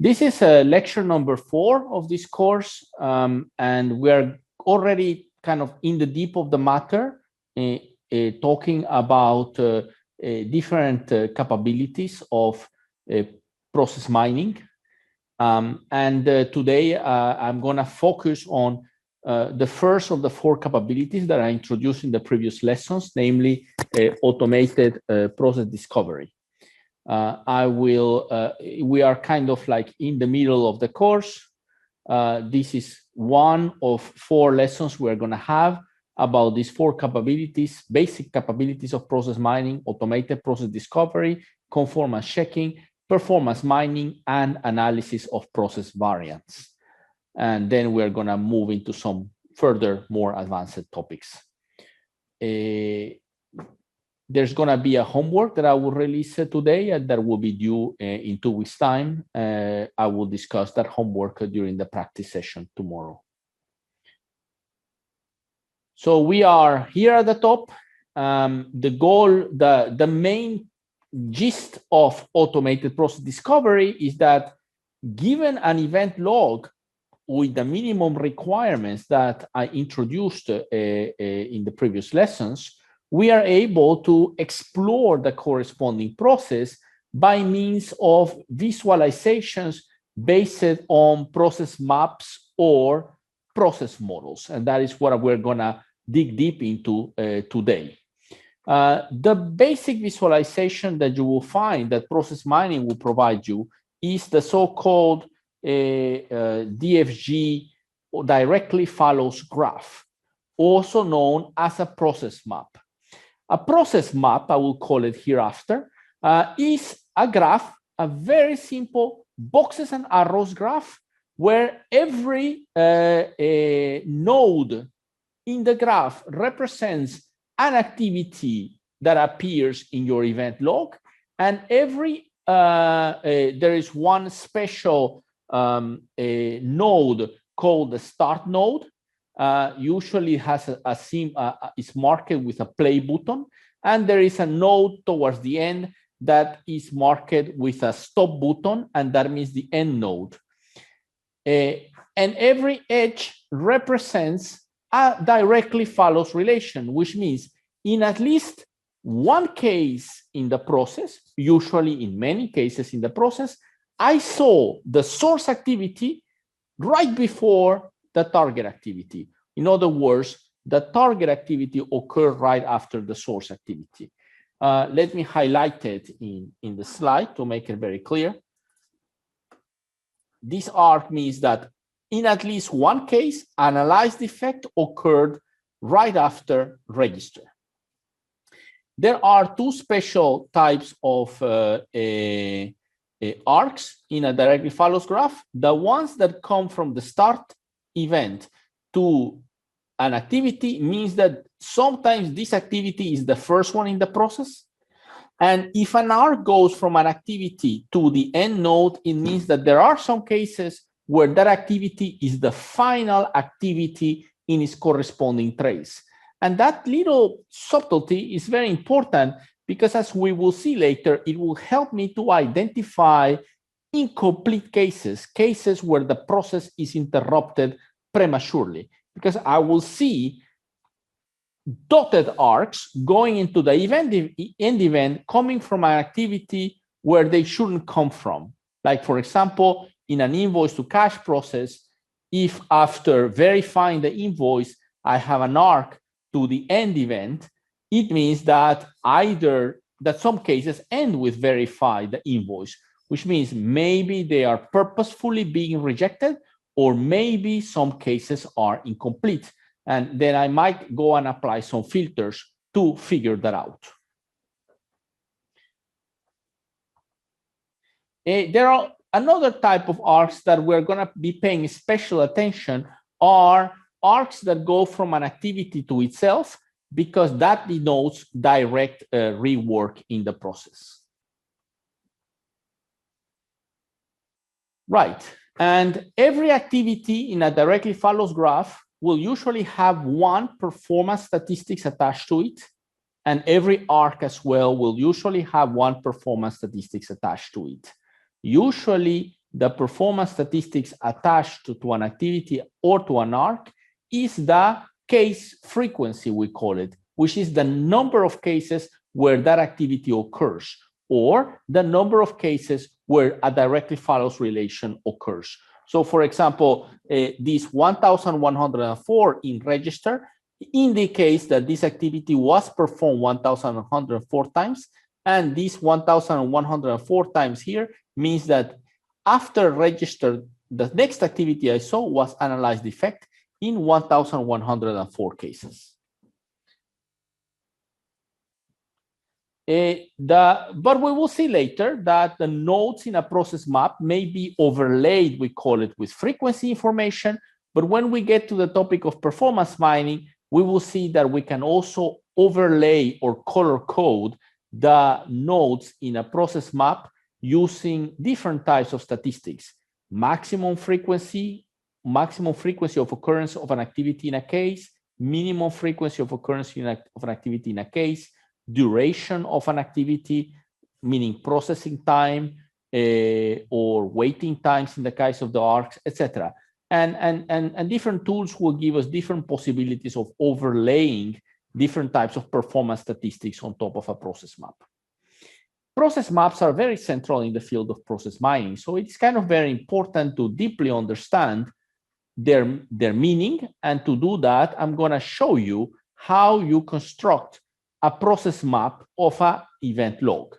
This is lecture number 4 of this course, and we're already kind of in the deep of the matter, talking about different capabilities of process mining. Today I'm going to focus on the first of the 4 capabilities that I introduced in the previous lessons, namely automated process discovery. We are kind of like in the middle of the course. This is one of 4 lessons we're going to have about these 4 capabilities, basic capabilities of process mining: automated process discovery, conformance checking, performance mining, and analysis of process variants. And then we're going to move into some further, more advanced topics. There's going to be a homework that I will release today and that will be due in 2 weeks' time. I will discuss that homework during the practice session tomorrow. So we are here at the top. The goal, the main gist of automated process discovery is that given an event log with the minimum requirements that I introduced in the previous lessons, we are able to explore the corresponding process by means of visualizations based on process maps or process models. And that is what we're going to dig deep into today. The basic visualization that you will find that process mining will provide you is the so-called DFG, or directly follows graph, also known as a process map. A process map, I will call it hereafter, is a graph, a very simple boxes and arrows graph, where every node in the graph represents an activity that appears in your event log, and every there is one special node called the start node. Usually has is marked with a play button, and there is a node towards the end that is marked with a stop button, and that means the end node. And every edge represents a directly follows relation, which means in at least one case in the process, usually in many cases in the process, I saw the source activity right before the target activity. In other words, the target activity occurred right after the source activity. Let me highlight it in the slide to make it very clear. This arc means that in at least one case, analyzed effect occurred right after register. There are 2 special types of arcs in a directly follows graph. The ones that come from the start event to an activity means that sometimes this activity is the first one in the process. And if an arc goes from an activity to the end node, it means that there are some cases where that activity is the final activity in its corresponding trace. And that little subtlety is very important because, as we will see later, it will help me to identify incomplete cases, cases where the process is interrupted prematurely, because I will see dotted arcs going into the end event coming from an activity where they shouldn't come from. Like, for example, in an invoice to cash process, if after verifying the invoice, I have an arc to the end event, it means that either that some cases end with verify the invoice, which means maybe they are purposefully being rejected, or maybe some cases are incomplete. And then I might go and apply some filters to figure that out. There are another type of arcs that we're going to be paying special attention are arcs that go from an activity to itself, because that denotes direct rework in the process. Right. And every activity in a directly follows graph will usually have one performance statistics attached to it. And every arc as well will usually have one performance statistics attached to it. Usually the performance statistics attached to an activity or to an arc is the case frequency, we call it, which is the number of cases where that activity occurs, or the number of cases where a directly follows relation occurs. So for example, this 1,104 in register indicates that this activity was performed 1,104 times, and this 1,104 times here means that after register, the next activity I saw was analyzed defect in 1,104 cases. But we will see later that the nodes in a process map may be overlaid, we call it, with frequency information. But when we get to the topic of performance mining, we will see that we can also overlay or color code the nodes in a process map using different types of statistics: maximum frequency of occurrence of an activity in a case, minimum frequency of occurrence of an activity in a case, duration of an activity, meaning processing time or waiting times in the case of the arcs, etc. And different tools will give us different possibilities of overlaying different types of performance statistics on top of a process map. Process maps are very central in the field of process mining, so it's kind of very important to deeply understand their meaning. And to do that, I'm going to show you how you construct a process map of an event log.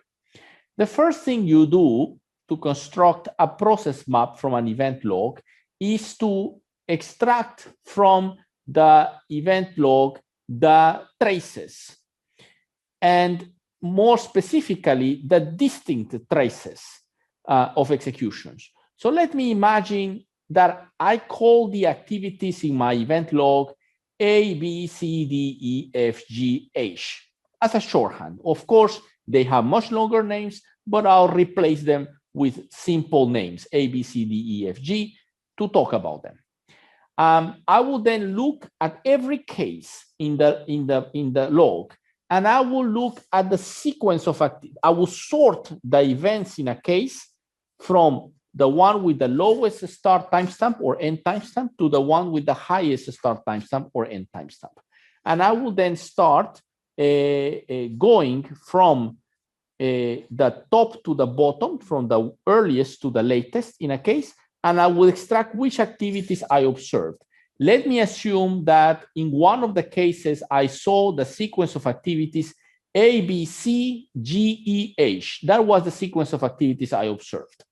The first thing you do to construct a process map from an event log is to extract from the event log the traces, and more specifically, the distinct traces of executions. So let me imagine that I call the activities in my event log A, B, C, D, E, F, G, H as a shorthand. Of course, they have much longer names, but I'll replace them with simple names, A, B, C, D, E, F, G, to talk about them. I will then look at every case in the log, and I will look at the sequence of activity. I will sort the events in a case from the one with the lowest start timestamp or end timestamp to the one with the highest start timestamp or end timestamp. And I will then start going from the top to the bottom, from the earliest to the latest in a case, and I will extract which activities I observed. Let me assume that in one of the cases, I saw the sequence of activities A, B, C, G, E, H. That was the sequence of activities I observed.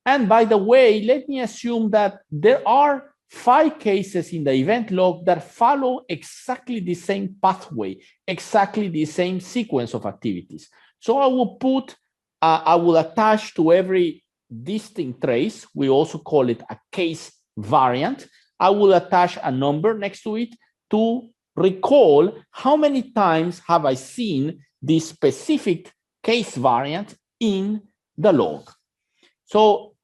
And by the way, let me assume that there are 5 cases in the event log that follow exactly the same pathway, exactly the same sequence of activities. So I will attach to every distinct trace, we also call it a case variant, I will attach a number next to it to recall how many times have I seen this specific case variant in the log. So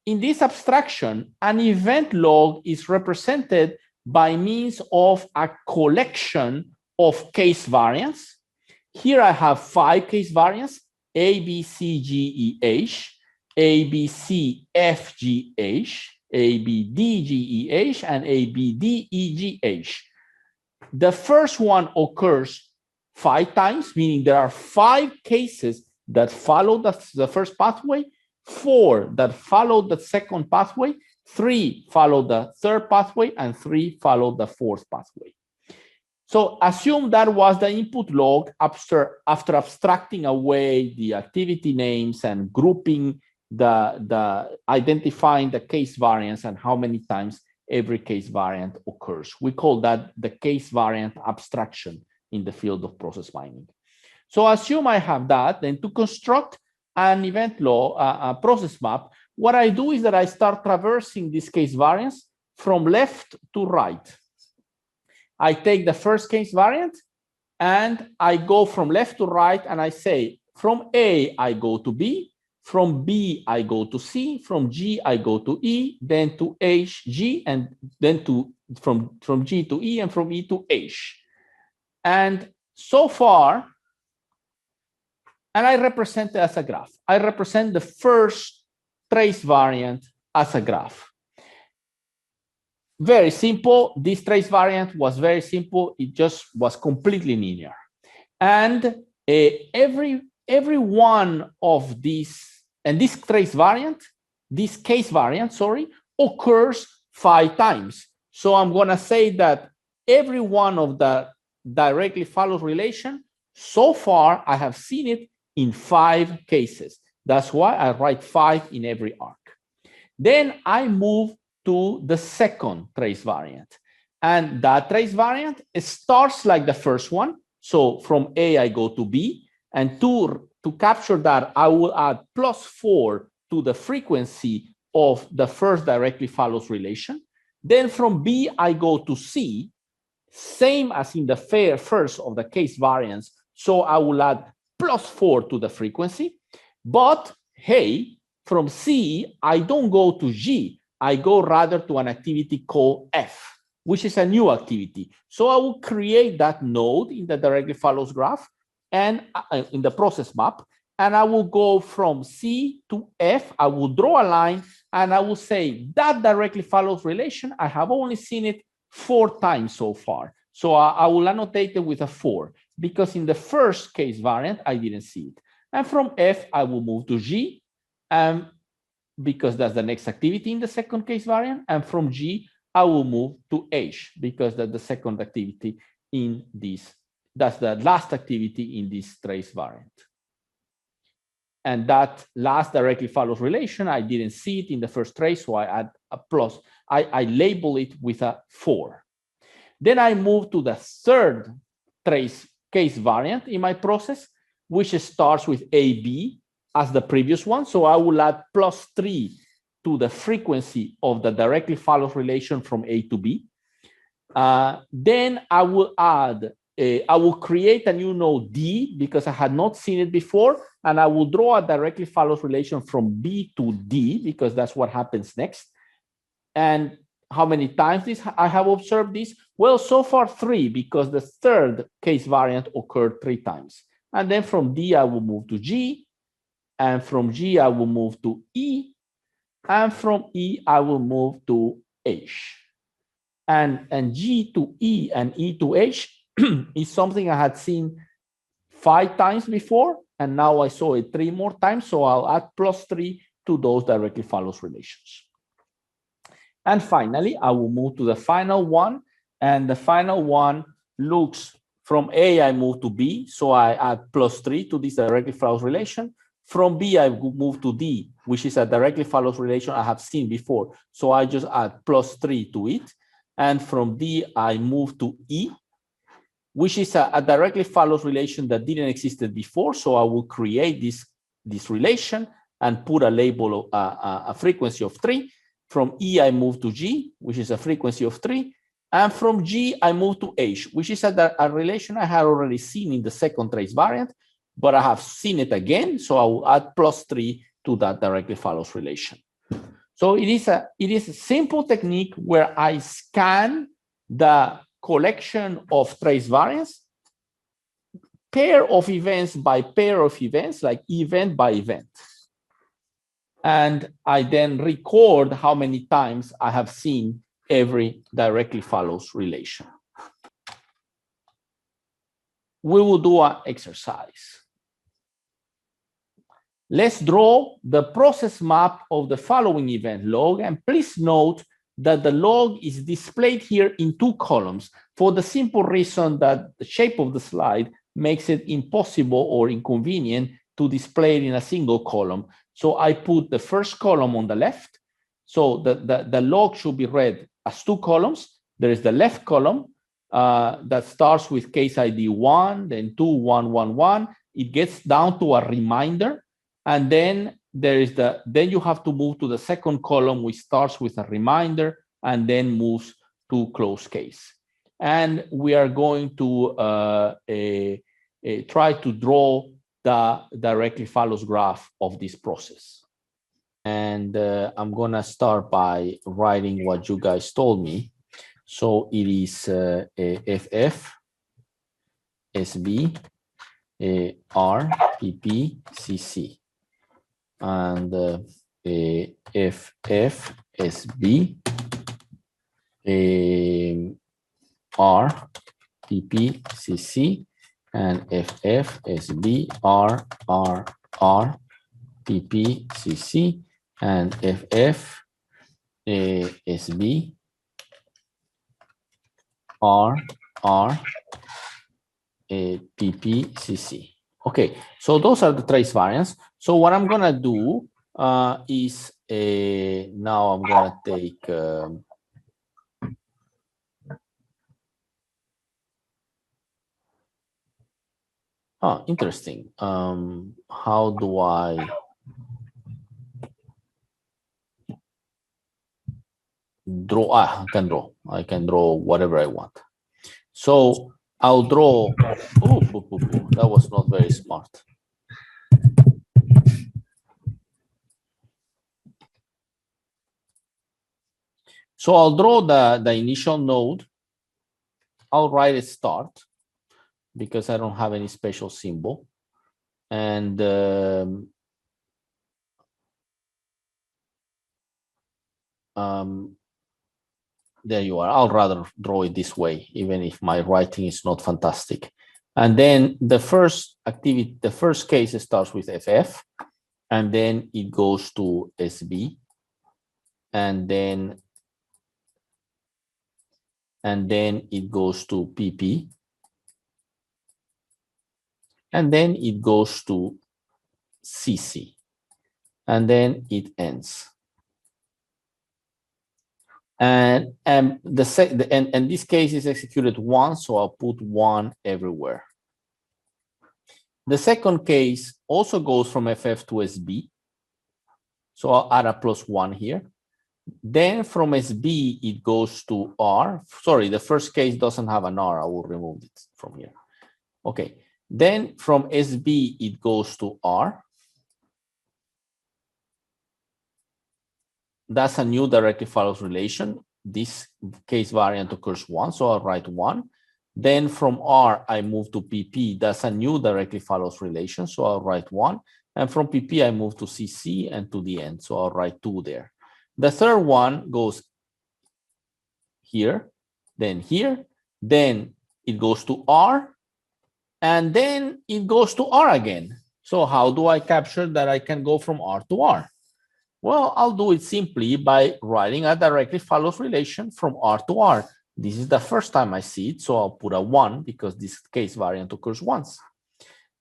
in this abstraction, an event log is represented by means of a collection of case variants. Here I have 5 case variants, A, B, C, G, E, H, A, B, C, F, G, H, A, B, D, G, E, H, and A, B, D, E, G, H. The first one occurs 5 times, meaning there are 5 cases that follow the first pathway, 4 that follow the second pathway, 3 follow the third pathway, and 3 follow the fourth pathway. So assume that was the input log after abstracting away the activity names and grouping identifying the case variants and how many times every case variant occurs. We call that the case variant abstraction in the field of process mining. So assume I have that, then to construct an event log, a process map, what I do is that I start traversing these case variants from left to right. I take the first case variant and I go from left to right, and I say from A, I go to B, from B, I go to C, from G, I go to E, then to H, G, and then from G to E, and from E to H. And so far, and I represent it as a graph. I represent the first trace variant as a graph. Very simple. This trace variant was very simple. It just was completely linear. And every one of these, and this trace variant, this case variant, sorry, occurs 5 times. So I'm going to say that every one of the directly follows relation, so far I have seen it in 5 cases. That's why I write 5 in every arc. Then I move to the second trace variant. And that trace variant starts like the first one. So from A, I go to B. And to capture that, I will add +4 to the frequency of the first directly follows relation. Then from B, I go to C, same as in the first of the case variants. So I will add +4 to the frequency. But hey, from C, I don't go to G. I go rather to an activity called F, which is a new activity. So I will create that node in the directly follows graph and in the process map. And I will go from C to F. I will draw a line and I will say that directly follows relation. I have only seen it 4 times so far. So I will annotate it with a 4 because in the first case variant, I didn't see it. And from F, I will move to G because that's the next activity in the second case variant. And from G, I will move to H because that's the second activity in this. That's the last activity in this trace variant. And that last directly follows relation, I didn't see it in the first trace, so I add a plus. I label it with a 4. Then I move to the third trace case variant in my process, which starts with AB as the previous one. So I will add +3 to the frequency of the directly follows relation from A to B. Then I will add, I will create a new node D because I had not seen it before. And I will draw a directly follows relation from B to D because that's what happens next. And how many times I have observed this? Well, so far 3 because the third case variant occurred 3 times. And then from D, I will move to G. And from G, I will move to E. And from E, I will move to H. And G to E and E to H is something I had seen 5 times before. And now I saw it 3 more times. So I'll add +3 to those directly follows relations. And finally, I will move to the final one. And the final one looks from A, I move to B. So I add +3 to this directly follows relation. From B, I move to D, which is a directly follows relation I have seen before. So I just add +3 to it. And from D, I move to E, which is a directly follows relation that didn't exist before. So I will create this relation and put a label, a frequency of 3. From E, I move to G, which is a frequency of 3. And from G, I move to H, which is a relation I had already seen in the second trace variant, but I have seen it again. So I will add +3 to that directly follows relation. So it is a simple technique where I scan the collection of trace variants, pair of events by pair of events, like event by event. And I then record how many times I have seen every directly follows relation. We will do an exercise. Let's draw the process map of the following event log. And please note that the log is displayed here in 2 columns for the simple reason that the shape of the slide makes it impossible or inconvenient to display it in a single column. So I put the first column on the left. So the log should be read as 2 columns. There is the left column that starts with case ID 1, then 2, 1, 1, 1. It gets down to a reminder. And then there is then you have to move to the second column, which starts with a reminder and then moves to close case. And we are going to try to draw the directly follows graph of this process. And I'm gonna start by writing what you guys told me. So it is FF, SB, R, PP, CC. And FFSB R PPCC and FFSB R PPCC and FFSB R PPCC. Okay, so those are the trace variants. So what I'm gonna do is now I'm gonna take interesting. How do I draw? I can draw whatever I want. So I'll draw. That was not very smart. So I'll draw the initial node. I'll write a start because I don't have any special symbol. And there you are. I'll rather draw it this way, even if my writing is not fantastic. And then the first activity, the first case starts with FF, and then it goes to SB, and then it goes to PP, and then it goes to CC, and then it ends. And this case is executed once, so I'll put 1 everywhere. The second case also goes from FF to SB, so I'll add a +1 here. Then from SB, it goes to R. Sorry, the first case doesn't have an R. I will remove it from here. Okay. Then from SB, it goes to R. That's a new directly follows relation. This case variant occurs once, so I'll write 1. Then from R, I move to PP. That's a new directly follows relation, so I'll write 1. And from PP, I move to CC and to the end, so I'll write 2 there. The third one goes here, then it goes to R, and then it goes to R again. So how do I capture that I can go from R to R? Well, I'll do it simply by writing a directly follows relation from R to R. This is the first time I see it, so I'll put a 1 because this case variant occurs once.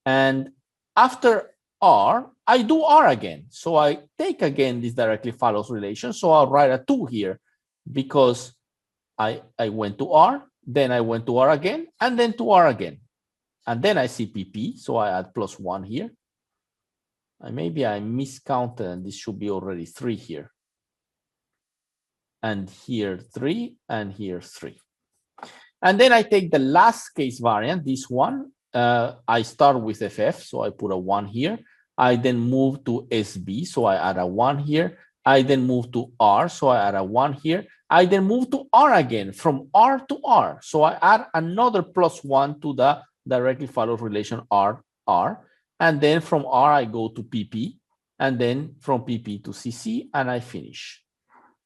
And after R, I do R again. So I take again this directly follows relation. So I'll write a 2 here because I went to R, then I went to R again, and then to R again. And then I see PP, so I add +1 here. And maybe I miscounted, and this should be already 3 here. And here 3, and here 3. And then I take the last case variant, this one. I start with FF, so I put a 1 here. I then move to SB, so I add a 1 here. I then move to R, so I add a 1 here. I then move to R again, from R to R. So I add another +1 to the directly follows relation R. And then from R, I go to PP. And then from PP to CC, and I finish.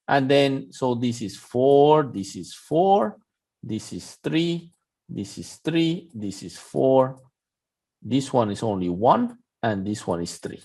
And then, so this is 4, this is 4, this is 3, this is 3, this is 4. This one is only 1, and this one is 3.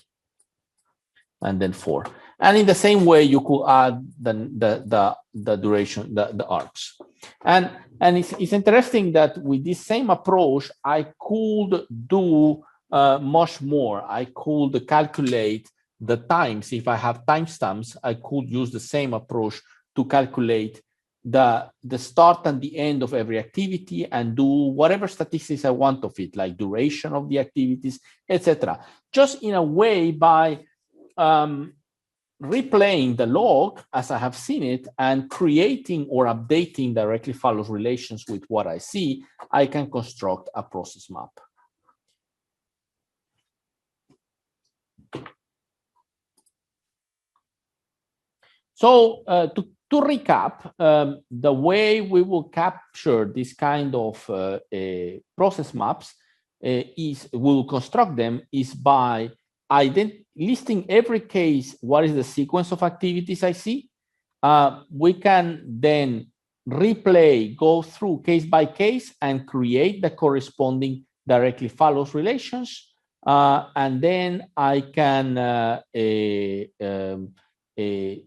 And then 4. And in the same way, you could add the duration, the arcs. And it's interesting that with this same approach, I could do much more. I could calculate the times. If I have timestamps, I could use the same approach to calculate the start and the end of every activity and do whatever statistics I want of it, like duration of the activities, etc. Just in a way by replaying the log as I have seen it and creating or updating directly follows relations with what I see, I can construct a process map. So to recap, the way we will capture this kind of process maps we will construct them is by listing every case, what is the sequence of activities I see, we can then replay, go through case by case and create the corresponding directly follows relations. And then I can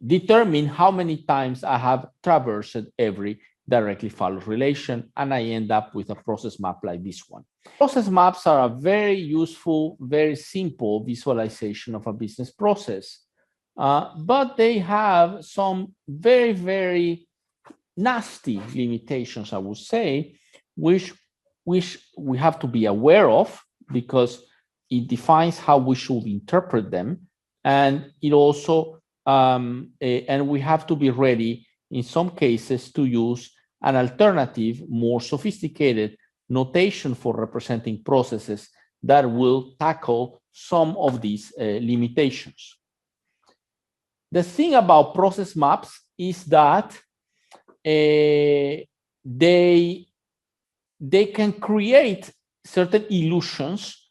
determine how many times I have traversed every directly follows relation, and I end up with a process map like this one. Process maps are a very useful, very simple visualization of a business process, but they have some very, very nasty limitations, I would say, which we have to be aware of, because it defines how we should interpret them, and it also and we have to be ready in some cases to use an alternative, more sophisticated notation for representing processes that will tackle some of these limitations. The thing about process maps is that they can create certain illusions,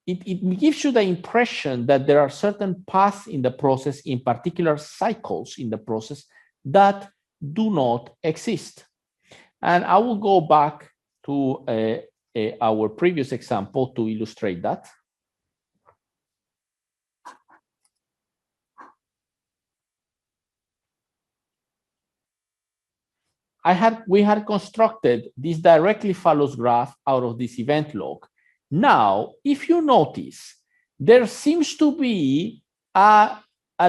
it gives you the impression that there are certain paths in the process, in particular cycles in the process, that do not exist. And I will go back to our previous example to illustrate that. We had constructed this directly follows graph out of this event log. Now, if you notice, there seems to be a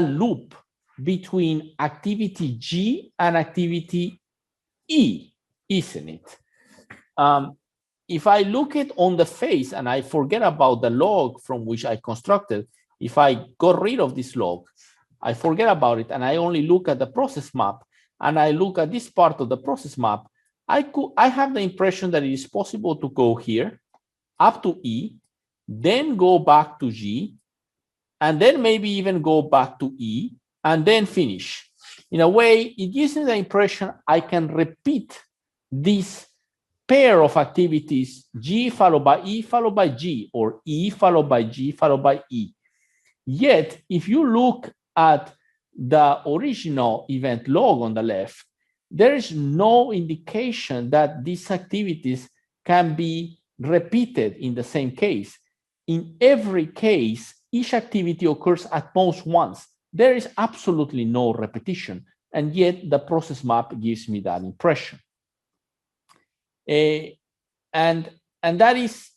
loop between activity G and activity E, isn't it? If I look at on the face and I forget about the log from which I constructed, if I got rid of this log, I forget about it and I only look at the process map, and I look at this part of the process map, I have the impression that it is possible to go here up to E, then go back to G, and then maybe even go back to E, and then finish. In a way, it gives me the impression I can repeat this pair of activities, G followed by E followed by G, or E followed by G followed by E. Yet, if you look at the original event log on the left, there is no indication that these activities can be repeated in the same case. In every case, each activity occurs at most once. There is absolutely no repetition, and yet the process map gives me that impression. And that is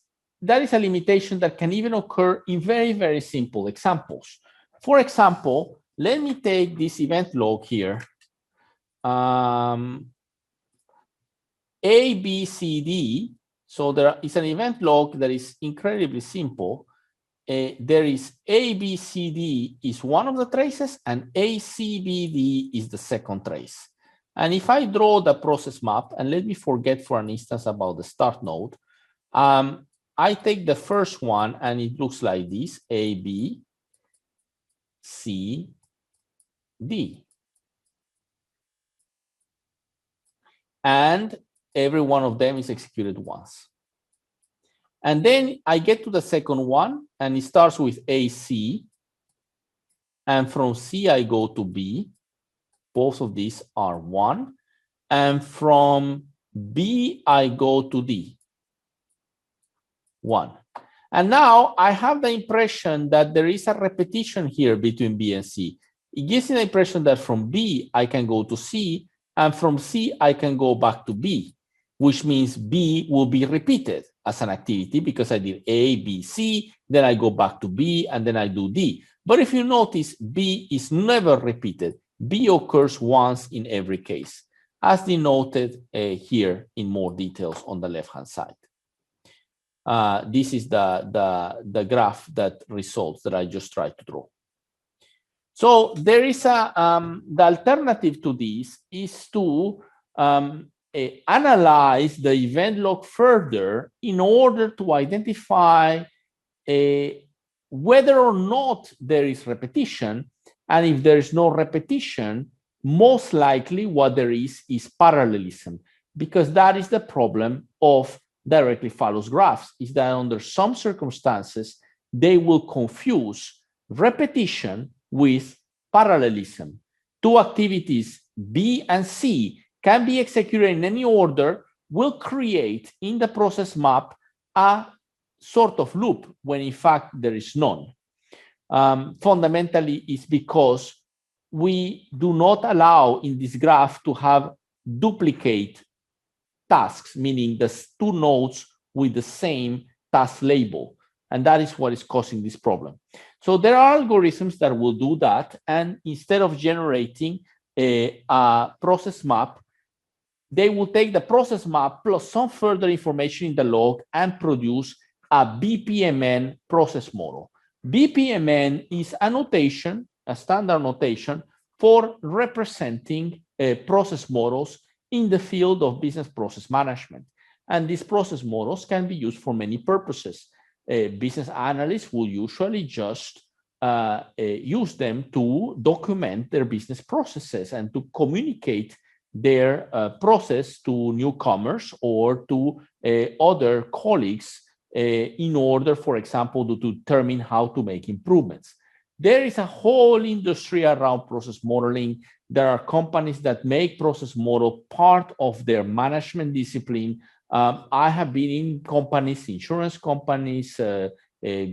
a limitation that can even occur in very, very simple examples. For example, let me take this event log here. A, B, C, D. So there is an event log that is incredibly simple. There is A, B, C, D is one of the traces, and A, C, B, D is the second trace. And if I draw the process map, and let me forget for an instance about the start node, I take the first one and it looks like this, A, B, C, D. And every one of them is executed once. And then I get to the second one, and it starts with AC. And from C, I go to B. Both of these are 1. And from B, I go to D. 1. And now I have the impression that there is a repetition here between B and C. It gives me the impression that from B, I can go to C, and from C, I can go back to B, which means B will be repeated as an activity because I did A, B, C, then I go back to B, and then I do D. But if you notice, B is never repeated. B occurs once in every case, as denoted here in more details on the left-hand side. This is the graph that results that I just tried to draw. So there is the alternative to this is to analyze the event log further in order to identify whether or not there is repetition. And if there is no repetition, most likely what there is parallelism, because that is the problem of directly follows graphs, is that under some circumstances, they will confuse repetition with parallelism. Two activities, B and C, can be executed in any order, will create in the process map a sort of loop when in fact there is none. Fundamentally, it's because we do not allow in this graph to have duplicate tasks, meaning the two nodes with the same task label. And that is what is causing this problem. So there are algorithms that will do that. And instead of generating a process map, they will take the process map plus some further information in the log and produce a BPMN process model. BPMN is a notation, a standard notation for representing process models in the field of business process management. And these process models can be used for many purposes. Business analysts will usually just use them to document their business processes and to communicate their process to newcomers or to other colleagues in order, for example, to determine how to make improvements. There is a whole industry around process modeling. There are companies that make process model part of their management discipline. I have been in companies, insurance companies,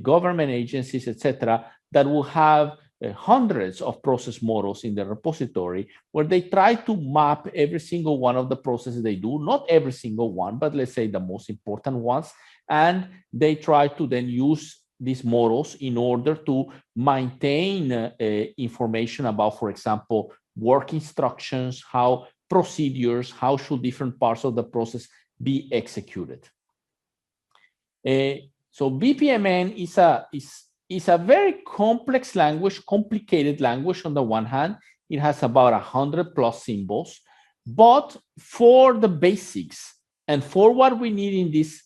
government agencies, etc., that will have hundreds of process models in the repository where they try to map every single one of the processes they do, not every single one, but let's say the most important ones. And they try to then use these models in order to maintain information about, for example, work instructions, how procedures, how should different parts of the process be executed. So BPMN is a very complex language, complicated language on the one hand. It has about 100+ symbols, but for the basics and for what we need in this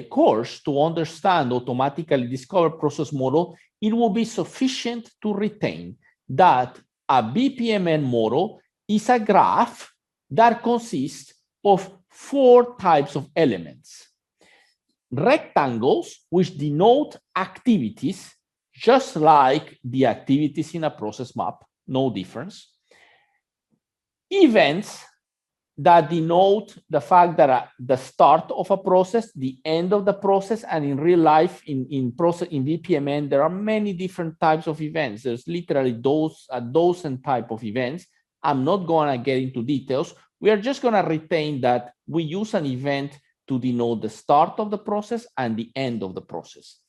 course to understand automatically discover process model, it will be sufficient to retain that a BPMN model is a graph that consists of 4 types of elements. Rectangles, which denote activities, just like the activities in a process map, no difference. Events that denote the fact that the start of a process, the end of the process, and in real life, in BPMN, there are many different types of events. There's literally a dozen type of events. I'm not going to get into details. We are just going to retain that we use an event to denote the start of the process and the end of the process.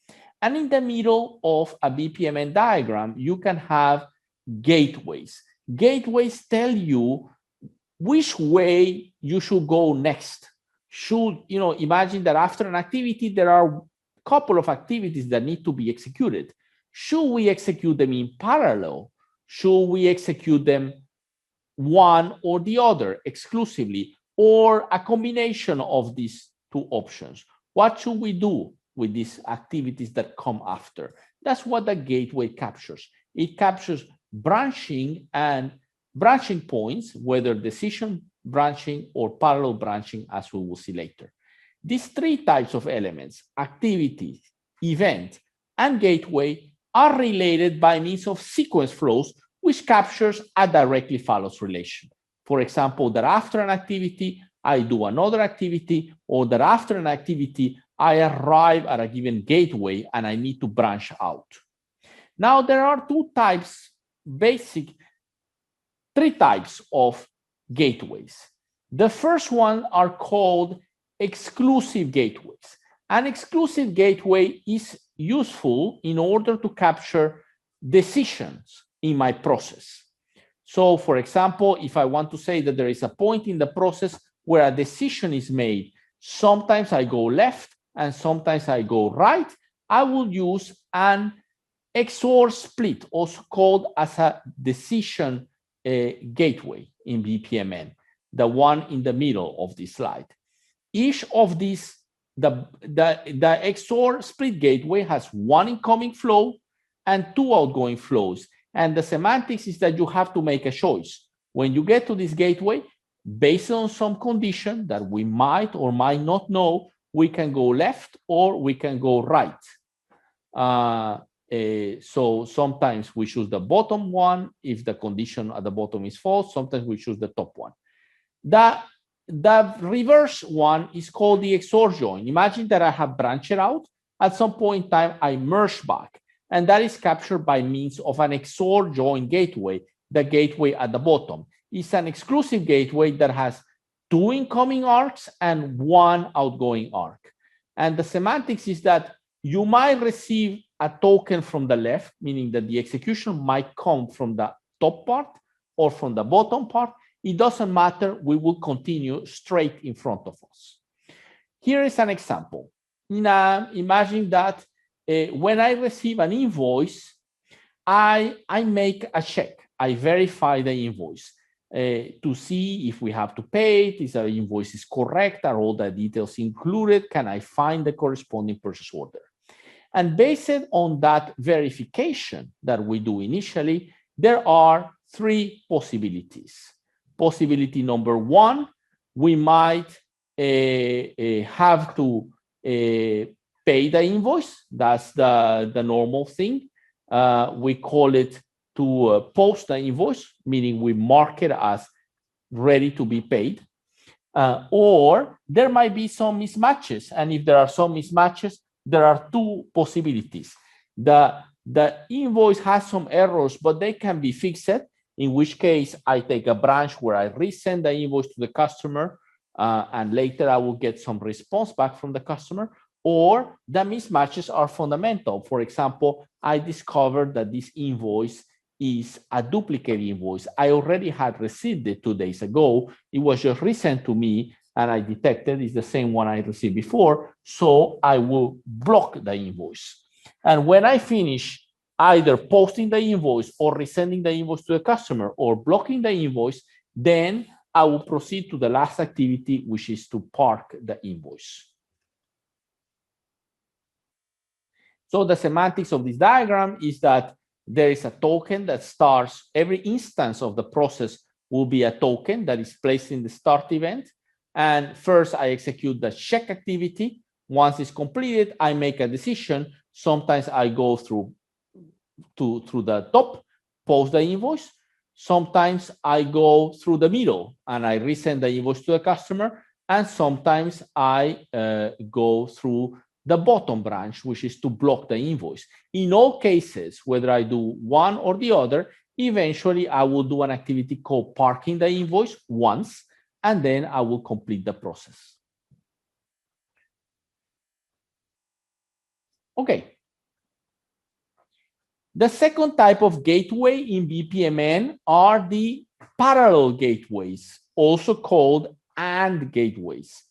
And in the middle of a BPMN diagram, you can have gateways. Gateways tell you which way you should go next. Imagine that after an activity, there are a couple of activities that need to be executed. Should we execute them in parallel? Should we execute them one or the other exclusively, or a combination of these two options? What should we do with these activities that come after? That's what the gateway captures. It captures branching points, whether decision branching or parallel branching, as we will see later. These 3 types of elements, activity, event, and gateway, are related by means of sequence flows, which captures a directly follows relation. For example, that after an activity, I do another activity, or that after an activity, I arrive at a given gateway and I need to branch out. Now, there are 3 types of gateways. The first one are called exclusive gateways. An exclusive gateway is useful in order to capture decisions in my process. So, for example, if I want to say that there is a point in the process where a decision is made, sometimes I go left and sometimes I go right, I will use an XOR split, also called as a decision gateway in BPMN, the one in the middle of this slide. Each of these, the XOR split gateway has 1 incoming flow and 2 outgoing flows. And the semantics is that you have to make a choice. When you get to this gateway, based on some condition that we might or might not know, we can go left or we can go right. So sometimes we choose the bottom one if the condition at the bottom is false. Sometimes we choose the top one. The reverse one is called the XOR join. Imagine that I have branched out. At some point in time, I merge back. And that is captured by means of an XOR join gateway, the gateway at the bottom. It's an exclusive gateway that has 2 incoming arcs and 1 outgoing arc. And the semantics is that you might receive a token from the left, meaning that the execution might come from the top part or from the bottom part. It doesn't matter. We will continue straight in front of us. Here is an example. Imagine that when I receive an invoice, I make a check. I verify the invoice to see if we have to pay it, if the invoice is correct, are all the details included, can I find the corresponding purchase order? And based on that verification that we do initially, there are 3 possibilities. Possibility number 1, we might have to pay the invoice. That's the normal thing. We call it to post the invoice, meaning we mark it as ready to be paid. Or there might be some mismatches. And if there are some mismatches, there are 2 possibilities. The invoice has some errors, but they can be fixed, in which case I take a branch where I resend the invoice to the customer, and later I will get some response back from the customer. Or the mismatches are fundamental. For example, I discovered that this invoice is a duplicate invoice. I already had received it 2 days ago. It was just resent to me, and I detected it's the same one I received before. So I will block the invoice. And when I finish either posting the invoice or resending the invoice to the customer or blocking the invoice, then I will proceed to the last activity, which is to park the invoice. So the semantics of this diagram is that there is a token that starts. Every instance of the process will be a token that is placed in the start event. And first, I execute the check activity. Once it's completed, I make a decision. Sometimes I go through the top, post the invoice. Sometimes I go through the middle and I resend the invoice to the customer. And sometimes I go through the bottom branch, which is to block the invoice. In all cases, whether I do one or the other, eventually I will do an activity called parking the invoice once, and then I will complete the process. Okay. The second type of gateway in BPMN are the parallel gateways, also called AND gateways.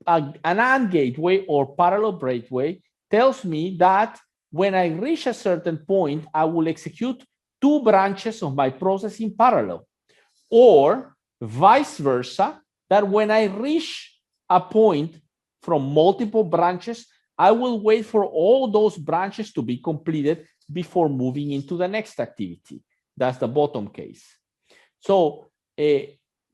An AND gateway or parallel gateway tells me that when I reach a certain point, I will execute 2 branches of my process in parallel, or vice versa, that when I reach a point from multiple branches, I will wait for all those branches to be completed before moving into the next activity. That's the bottom case. So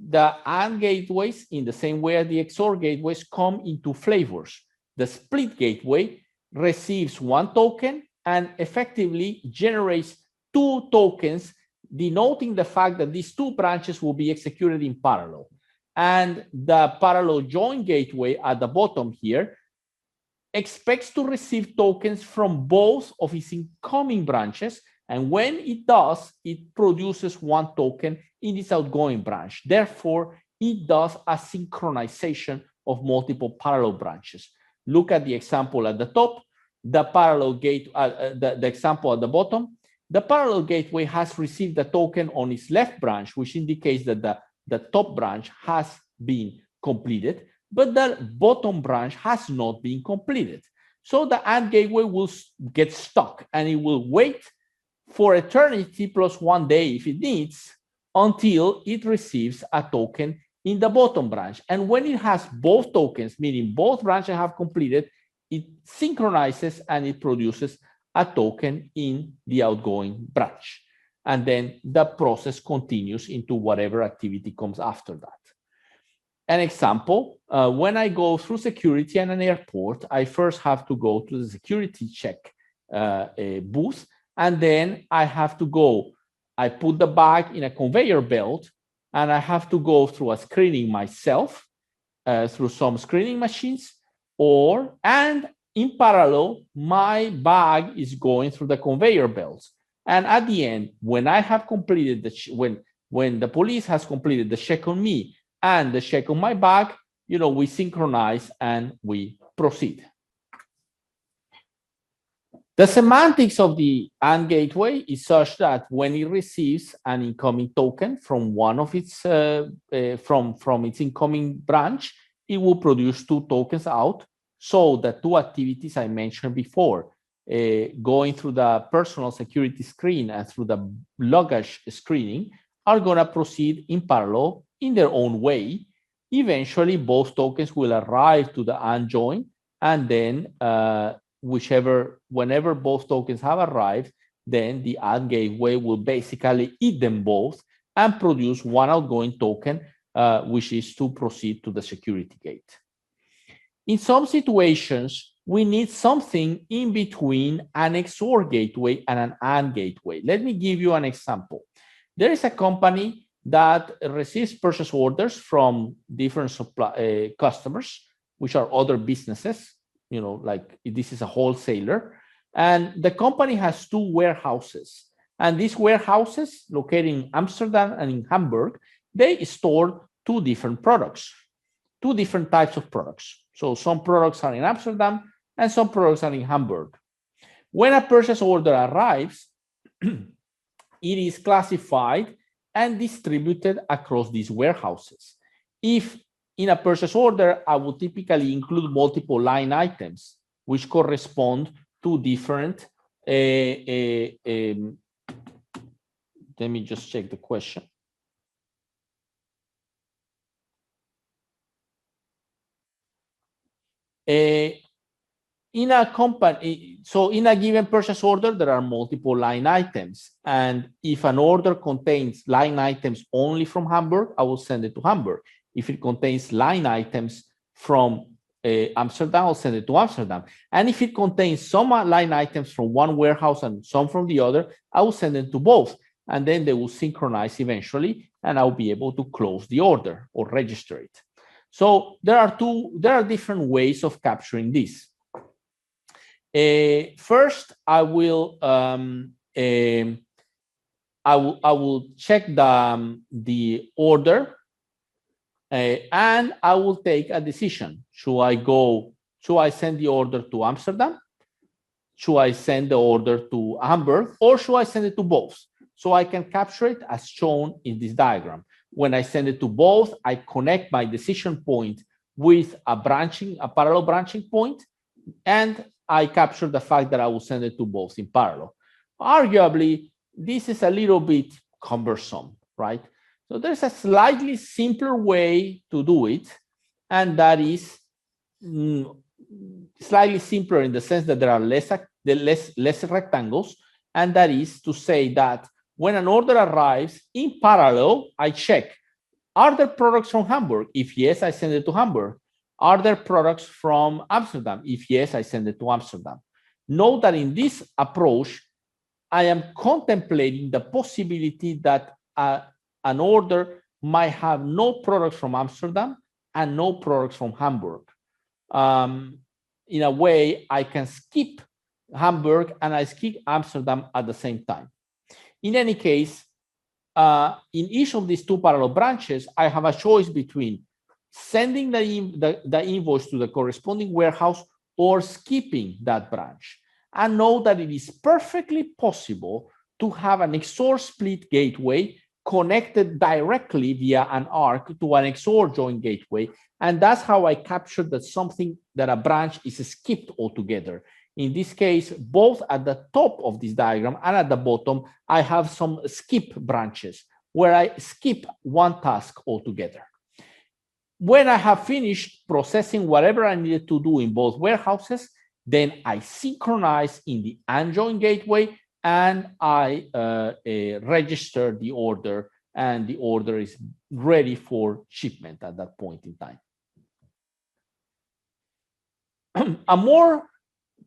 the AND gateways, in the same way as the XOR gateways, come in 2 flavors. The split gateway receives 1 token and effectively generates 2 tokens, denoting the fact that these 2 branches will be executed in parallel. And the parallel join gateway at the bottom here expects to receive tokens from both of its incoming branches. And when it does, it produces 1 token in its outgoing branch. Therefore, it does a synchronization of multiple parallel branches. Look at the example at the top, the parallel gate, the example at the bottom. The parallel gateway has received a token on its left branch, which indicates that the top branch has been completed, but the bottom branch has not been completed. So the AND gateway will get stuck, and it will wait for eternity plus 1 day if it needs, until it receives a token in the bottom branch. And when it has both tokens, meaning both branches have completed, it synchronizes and it produces a token in the outgoing branch. And then the process continues into whatever activity comes after that. An example, when I go through security at an airport, I first have to go to the security check booth, and then I have to go. I put the bag in a conveyor belt, and I have to go through a screening myself, through some screening machines, and in parallel, my bag is going through the conveyor belts. And at the end, when I have completed when the police has completed the check on me and the check on my bag, we synchronize and we proceed. The semantics of the AND gateway is such that when it receives an incoming token from one of its from its incoming branch, it will produce two tokens out. So the two activities I mentioned before, going through the personal security screen and through the luggage screening, are going to proceed in parallel in their own way. Eventually, both tokens will arrive to the AND join, and then whenever both tokens have arrived, then the AND gateway will basically eat them both and produce one outgoing token, which is to proceed to the security gate. In some situations, we need something in between an XOR gateway and an AND gateway. Let me give you an example. There is a company that receives purchase orders from different customers, which are other businesses, like this is a wholesaler. And the company has two warehouses. And these warehouses, located in Amsterdam and in Hamburg, they store two different products, two different types of products. So some products are in Amsterdam and some products are in Hamburg. When a purchase order arrives, it is classified and distributed across these warehouses. If in a purchase order, I will typically include multiple line items, which correspond to different, let me just check the question. In a company, so in a given purchase order, there are multiple line items. And if an order contains line items only from Hamburg, I will send it to Hamburg. If it contains line items from Amsterdam, I'll send it to Amsterdam. And if it contains some line items from one warehouse and some from the other, I will send it to both. And then they will synchronize eventually, and I'll be able to close the order or register it. So there are different ways of capturing this. First, I will check the order, and I will take a decision. Should I send the order to Amsterdam? Should I send the order to Hamburg, or should I send it to both? So I can capture it as shown in this diagram. When I send it to both, I connect my decision point with a parallel branching point, and I capture the fact that I will send it to both in parallel. Arguably, this is a little bit cumbersome, right? So there's a slightly simpler way to do it, and that is slightly simpler in the sense that there are less rectangles, and that is to say that when an order arrives, in parallel, I check, are there products from Hamburg? If yes, I send it to Hamburg. Are there products from Amsterdam? If yes, I send it to Amsterdam. Note that in this approach, I am contemplating the possibility that an order might have no products from Amsterdam and no products from Hamburg. In a way, I can skip Hamburg and I skip Amsterdam at the same time. In any case, in each of these two parallel branches, I have a choice between sending the invoice to the corresponding warehouse or skipping that branch. And know that it is perfectly possible to have an XOR split gateway connected directly via an ARC to an XOR join gateway. And that's how I captured that a branch is skipped altogether. In this case, both at the top of this diagram and at the bottom, I have some skip branches where I skip one task altogether. When I have finished processing whatever I needed to do in both warehouses, then I synchronize in the AND join gateway and I register the order, and the order is ready for shipment at that point in time. A more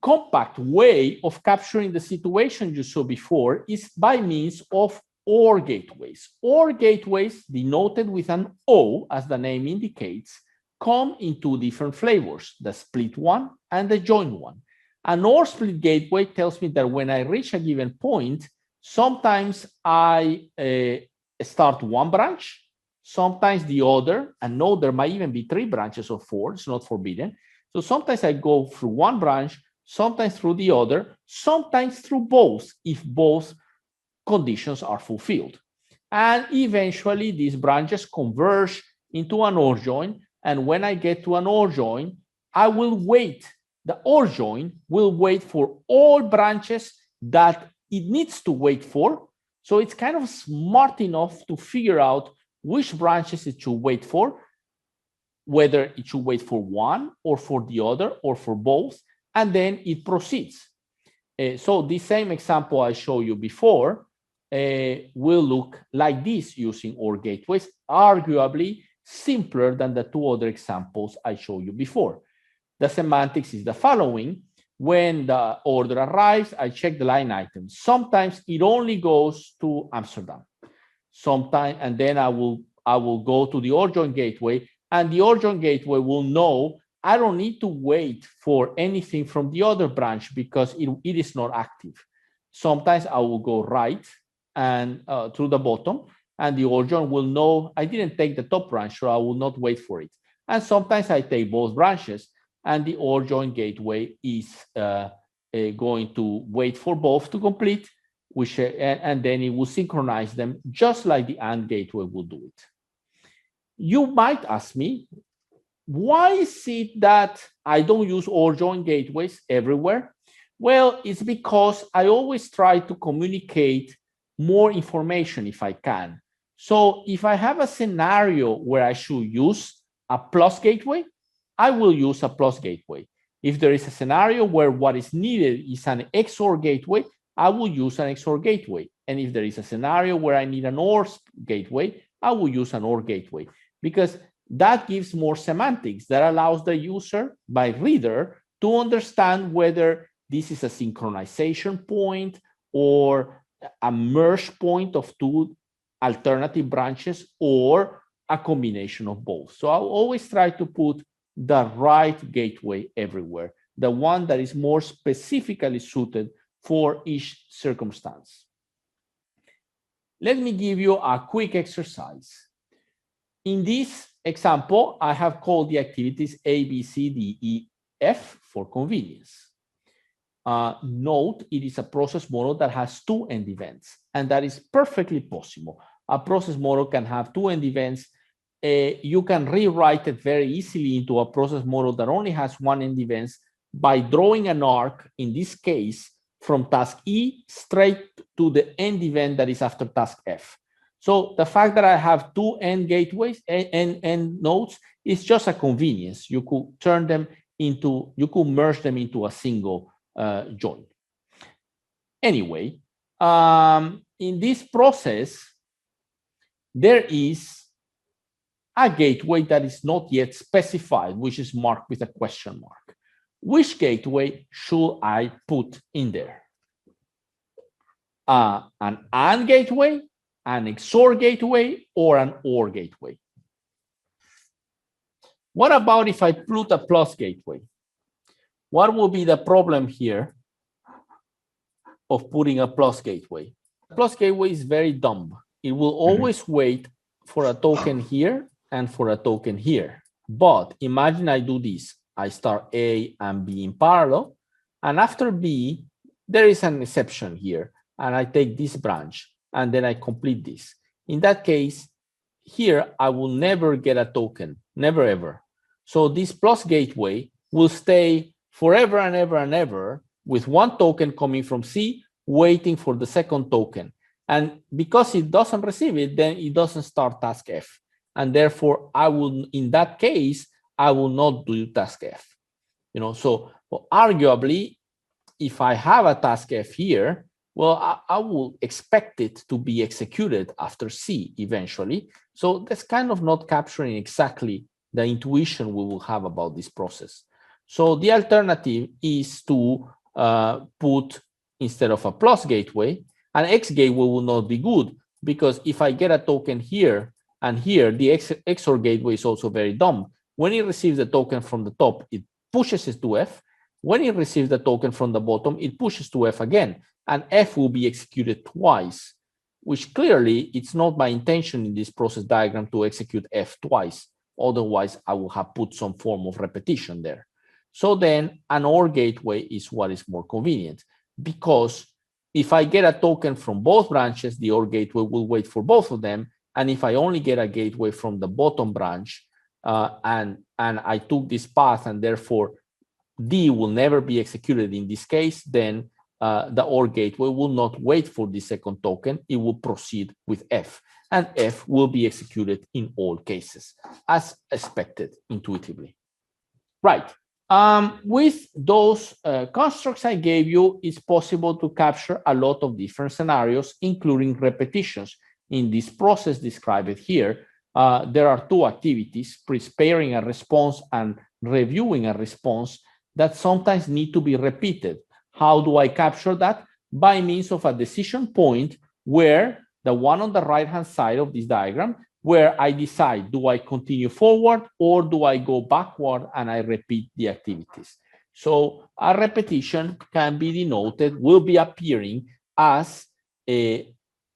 compact way of capturing the situation you saw before is by means of OR gateways. OR gateways, denoted with an O, as the name indicates, come in two different flavors, the split one and the joint one. An OR split gateway tells me that when I reach a given point, sometimes I start one branch, sometimes the other, and no, there might even be 3 branches or 4, it's not forbidden. So sometimes I go through one branch, sometimes through the other, sometimes through both, if both conditions are fulfilled. And eventually these branches converge into an OR join. And when I get to an OR join, I will wait. The OR join will wait for all branches that it needs to wait for. So it's kind of smart enough to figure out which branches it should wait for, whether it should wait for one or for the other or for both, and then it proceeds. So the same example I showed you before will look like this using OR gateways, arguably simpler than the 2 other examples I showed you before. The semantics is the following. When the order arrives, I check the line item. Sometimes it only goes to Amsterdam. Sometimes, and then I will go to the OR join gateway, and the OR join gateway will know I don't need to wait for anything from the other branch because it is not active. Sometimes I will go right and through the bottom, and the OR join will know I didn't take the top branch, so I will not wait for it. And sometimes I take both branches, and the OR join gateway is going to wait for both to complete, which and then it will synchronize them just like the AND gateway will do it. You might ask me, why is it that I don't use OR join gateways everywhere? Well, it's because I always try to communicate more information if I can. So if I have a scenario where I should use a plus gateway, I will use a plus gateway. If there is a scenario where what is needed is an XOR gateway, I will use an XOR gateway. And if there is a scenario where I need an OR gateway, I will use an OR gateway, because that gives more semantics that allows the user, by reader, to understand whether this is a synchronization point or a merge point of 2 alternative branches or a combination of both. So I'll always try to put the right gateway everywhere, the one that is more specifically suited for each circumstance. Let me give you a quick exercise. In this example, I have called the activities A, B, C, D, E, F for convenience. Note, it is a process model that has 2 end events, and that is perfectly possible. A process model can have 2 end events. You can rewrite it very easily into a process model that only has 1 end event by drawing an arc, in this case, from task E straight to the end event that is after task F. So the fact that I have 2 end gateways and end nodes is just a convenience. You could turn them into, you could merge them into a single join. Anyway, in this process, there is a gateway that is not yet specified, which is marked with a question mark. Which gateway should I put in there? An AND gateway, an XOR gateway, or an OR gateway? What about if I put a plus gateway? What will be the problem here of putting a plus gateway? A plus gateway is very dumb. It will always wait for a token here and for a token here. But imagine I do this. I start A and B in parallel, and after B, there is an exception here, and I take this branch, and then I complete this. In that case, here, I will never get a token, never ever. So this plus gateway will stay forever and ever and ever with 1 token coming from C, waiting for the second token. And because it doesn't receive it, then it doesn't start task F. And therefore, I will, in that case, I will not do task F. You know, so arguably, if I have a task F here, well, I will expect it to be executed after C eventually. So that's kind of not capturing exactly the intuition we will have about this process. So the alternative is to put, instead of a plus gateway, an X gateway will not be good, because if I get a token here and here, the XOR gateway is also very dumb. When it receives the token from the top, it pushes it to F. When it receives the token from the bottom, it pushes to F again, and F will be executed twice, which clearly it's not my intention in this process diagram to execute F twice. Otherwise, I will have put some form of repetition there. So then an OR gateway is what is more convenient, because if I get a token from both branches, the OR gateway will wait for both of them. And if I only get a gateway from the bottom branch, and I took this path, and therefore D will never be executed in this case, then the OR gateway will not wait for the second token. It will proceed with F, and F will be executed in all cases, as expected intuitively. Right. With those constructs I gave you, it's possible to capture a lot of different scenarios, including repetitions. In this process described here, there are two activities, preparing a response and reviewing a response, that sometimes need to be repeated. How do I capture that? By means of a decision point, where the one on the right-hand side of this diagram, where I decide, do I continue forward or do I go backward, and I repeat the activities. So a repetition can be denoted, will be appearing as an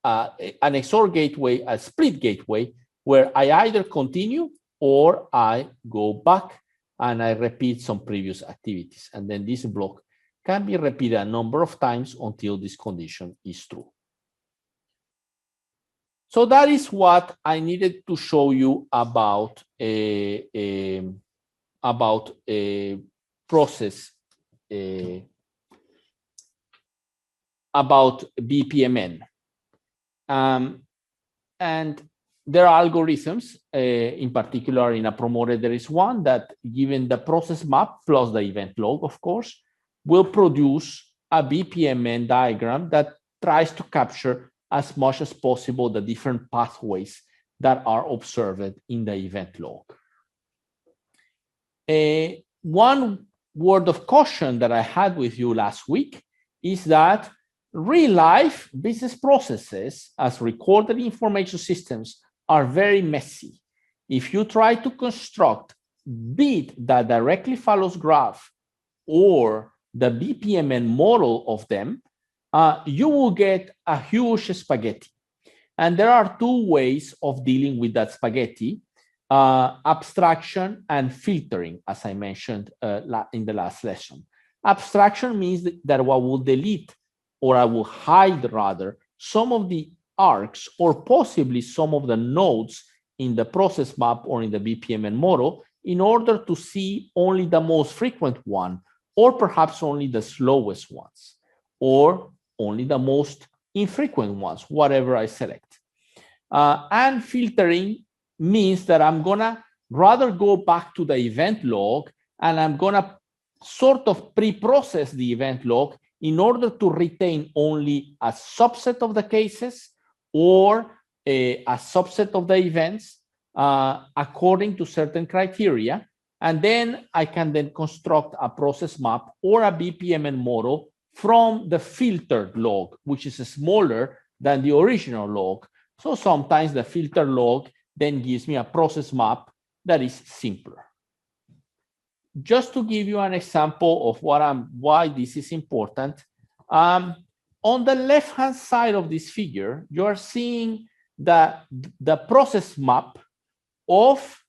XOR gateway, a split gateway, where I either continue or I go back and I repeat some previous activities. And then this block can be repeated a number of times until this condition is true. So that is what I needed to show you about a process, about BPMN. And there are algorithms, in particular in a promoter, there is one that, given the process map plus the event log, of course, will produce a BPMN diagram that tries to capture as much as possible the different pathways that are observed in the event log. One word of caution that I had with you last week is that real-life business processes, as recorded information systems, are very messy. If you try to construct bit that directly follows graph or the BPMN model of them, you will get a huge spaghetti. And there are two ways of dealing with that spaghetti: abstraction and filtering, as I mentioned in the last lesson. Abstraction means that I will delete, or I will hide rather, some of the arcs or possibly some of the nodes in the process map or in the BPMN model, in order to see only the most frequent one, or perhaps only the slowest ones, or only the most infrequent ones, whatever I select. And filtering means that I'm gonna rather go back to the event log, and I'm gonna sort of pre-process the event log in order to retain only a subset of the cases or a subset of the events according to certain criteria. And then I can then construct a process map or a BPMN model from the filtered log, which is smaller than the original log. So sometimes the filtered log then gives me a process map that is simpler. Just to give you an example of why this is important, on the left-hand side of this figure, you are seeing the process map of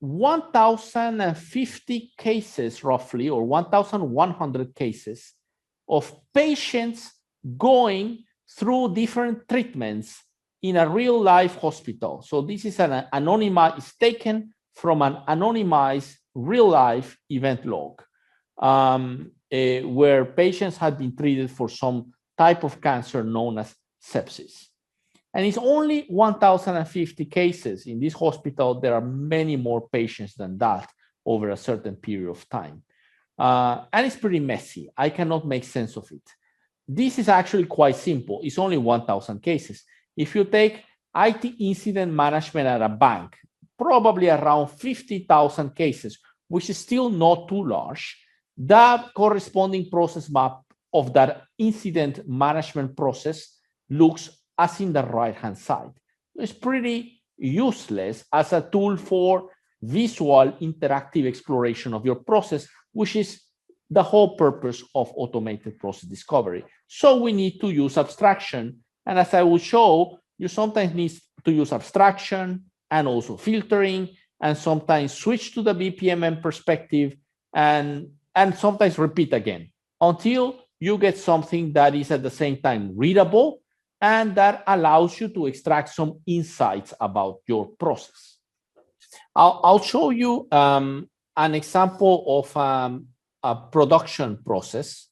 1,050 cases, roughly, or 1,100 cases of patients going through different treatments in a real-life hospital. So this is an anonymized, it's taken from an anonymized real-life event log, where patients had been treated for some type of cancer known as sepsis. And it's only 1,050 cases. In this hospital, there are many more patients than that over a certain period of time. And it's pretty messy. I cannot make sense of it. This is actually quite simple. It's only 1,000 cases. If you take IT incident management at a bank, probably around 50,000 cases, which is still not too large, the corresponding process map of that incident management process looks as in the right-hand side. It's pretty useless as a tool for visual interactive exploration of your process, which is the whole purpose of automated process discovery. So we need to use abstraction. And as I will show, you sometimes need to use abstraction and also filtering, and sometimes switch to the BPMN perspective and sometimes repeat again until you get something that is at the same time readable and that allows you to extract some insights about your process. I'll show you an example of a production process.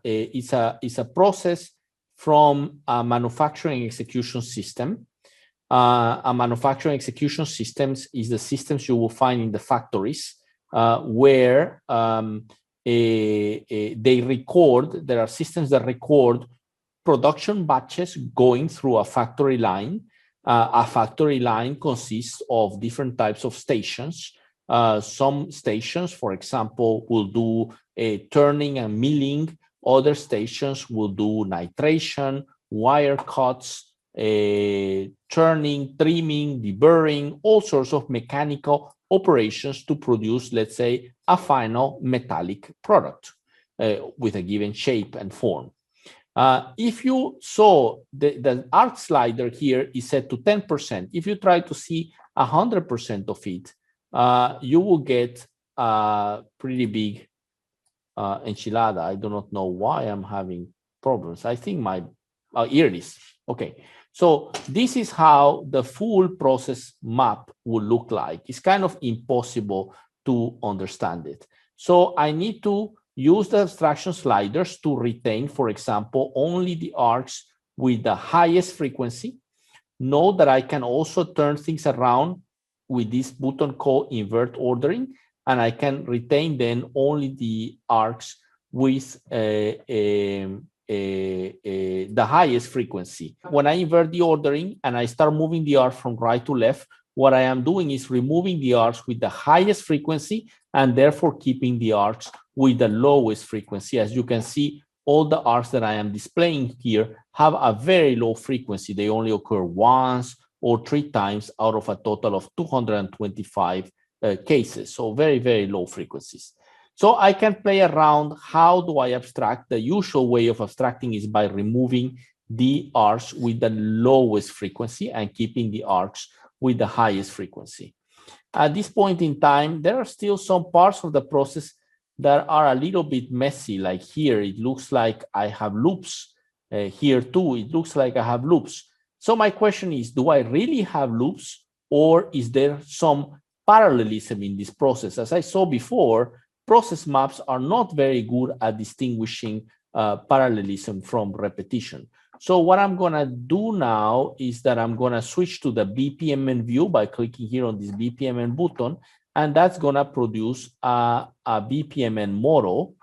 It's a process from a manufacturing execution system. A manufacturing execution systems is the systems you will find in the factories where they record, there are systems that record production batches going through a factory line. A factory line consists of different types of stations. Some stations, for example, will do turning and milling. Other stations will do nitration, wire cuts, turning, trimming, deburring, all sorts of mechanical operations to produce, let's say, a final metallic product with a given shape and form. If you saw the arc slider here is set to 10%. If you try to see 100% of it, you will get a pretty big enchilada. I do not know why I'm having problems. I think my, here it is. Okay, so this is how the full process map would look like. It's kind of impossible to understand it. So I need to use the abstraction sliders to retain, for example, only the arcs with the highest frequency. Note that I can also turn things around with this button called invert ordering, and I can retain then only the arcs with the highest frequency. When I invert the ordering and I start moving the arcs from right to left, what I am doing is removing the arcs with the highest frequency and therefore keeping the arcs with the lowest frequency. As you can see, all the arcs that I am displaying here have a very low frequency. They only occur once or 3 times out of a total of 225 cases. So very, very low frequencies. So I can play around. How do I abstract? The usual way of abstracting is by removing the arcs with the lowest frequency and keeping the arcs with the highest frequency. At this point in time, there are still some parts of the process that are a little bit messy. Like here, it looks like I have loops. Here too, it looks like I have loops. So my question is, do I really have loops, or is there some parallelism in this process? As I saw before, process maps are not very good at distinguishing parallelism from repetition. So what I'm going to do now is that I'm going to switch to the BPMN view by clicking here on this BPMN button, and that's going to produce a BPMN model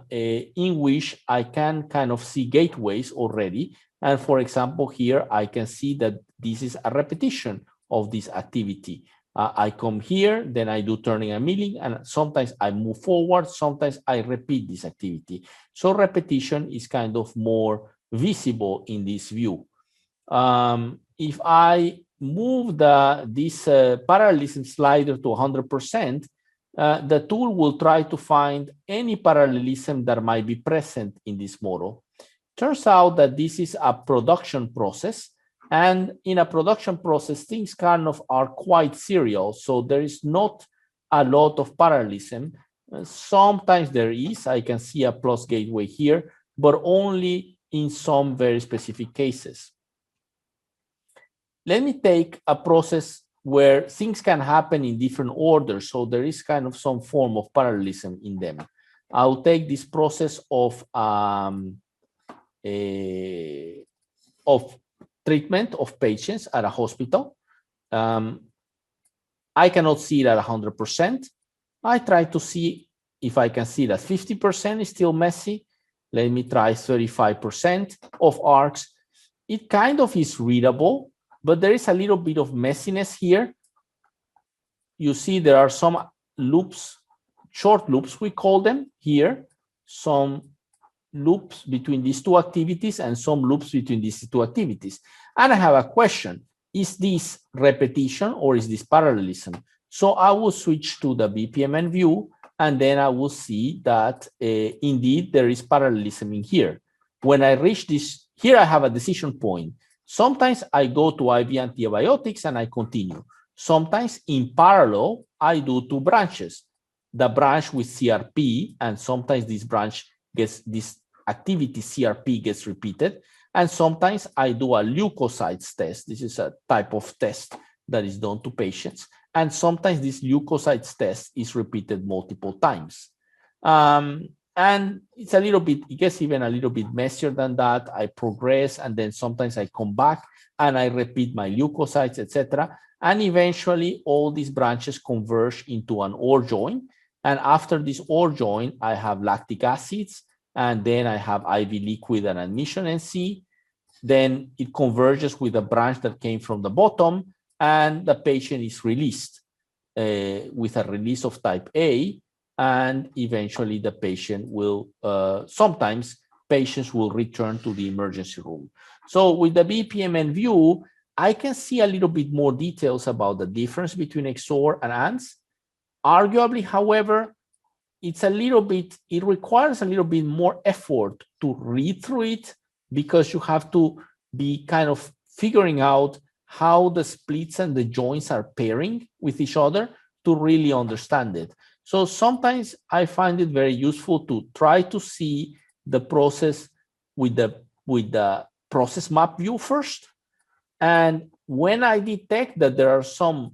in which I can kind of see gateways already. And for example, here I can see that this is a repetition of this activity. I come here, then I do turning and milling, and sometimes I move forward, sometimes I repeat this activity. So repetition is kind of more visible in this view. If I move this parallelism slider to 100%, the tool will try to find any parallelism that might be present in this model. Turns out that this is a production process, and in a production process, things kind of are quite serial, so there is not a lot of parallelism. Sometimes there is. I can see a plus gateway here, but only in some very specific cases. Let me take a process where things can happen in different orders, so there is kind of some form of parallelism in them. I'll take this process of treatment of patients at a hospital. I cannot see it at 100%. I try to see if I can see that 50% is still messy. Let me try 35% of arcs. It kind of is readable, but there is a little bit of messiness here. you see there are some loops, short loops, we call them here, some loops between these two activities and some loops between these two activities. And I have a question. Is this repetition or is this parallelism? So I will switch to the BPMN view, and then I will see that indeed there is parallelism in here. When I reach this, here I have a decision point. Sometimes I go to IV antibiotics and I continue. Sometimes in parallel, I do two branches. The branch with CRP, and sometimes this branch gets, this activity CRP gets repeated. And sometimes I do a leukocytes test. This is a type of test that is done to patients. And sometimes this leukocytes test is repeated multiple times. And it's a little bit, it gets even a little bit messier than that. I progress, and then sometimes I come back and I repeat my leukocytes, etc. And eventually all these branches converge into an OR join. And after this OR join, I have lactic acids, and then I have IV liquid and admission NC. Then it converges with a branch that came from the bottom, and the patient is released with a release of type A. And eventually the patient will, sometimes patients will return to the emergency room. So with the BPMN view, I can see a little bit more details about the difference between XOR and ANDs. Arguably, however, it's a little bit, it requires a little bit more effort to read through it, because you have to be kind of figuring out how the splits and the joins are pairing with each other to really understand it. So sometimes I find it very useful to try to see the process with the process map view first. And when I detect that there are some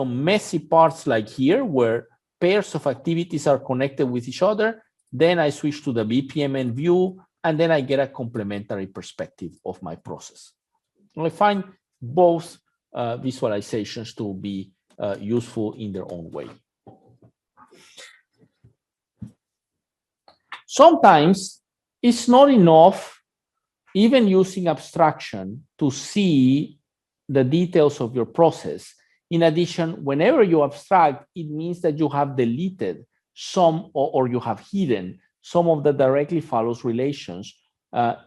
messy parts like here where pairs of activities are connected with each other, then I switch to the BPMN view, and then I get a complementary perspective of my process. And I find both visualizations to be useful in their own way. Sometimes it's not enough, even using abstraction, to see the details of your process. In addition, whenever you abstract, it means that you have deleted some, or you have hidden some of the directly follows relations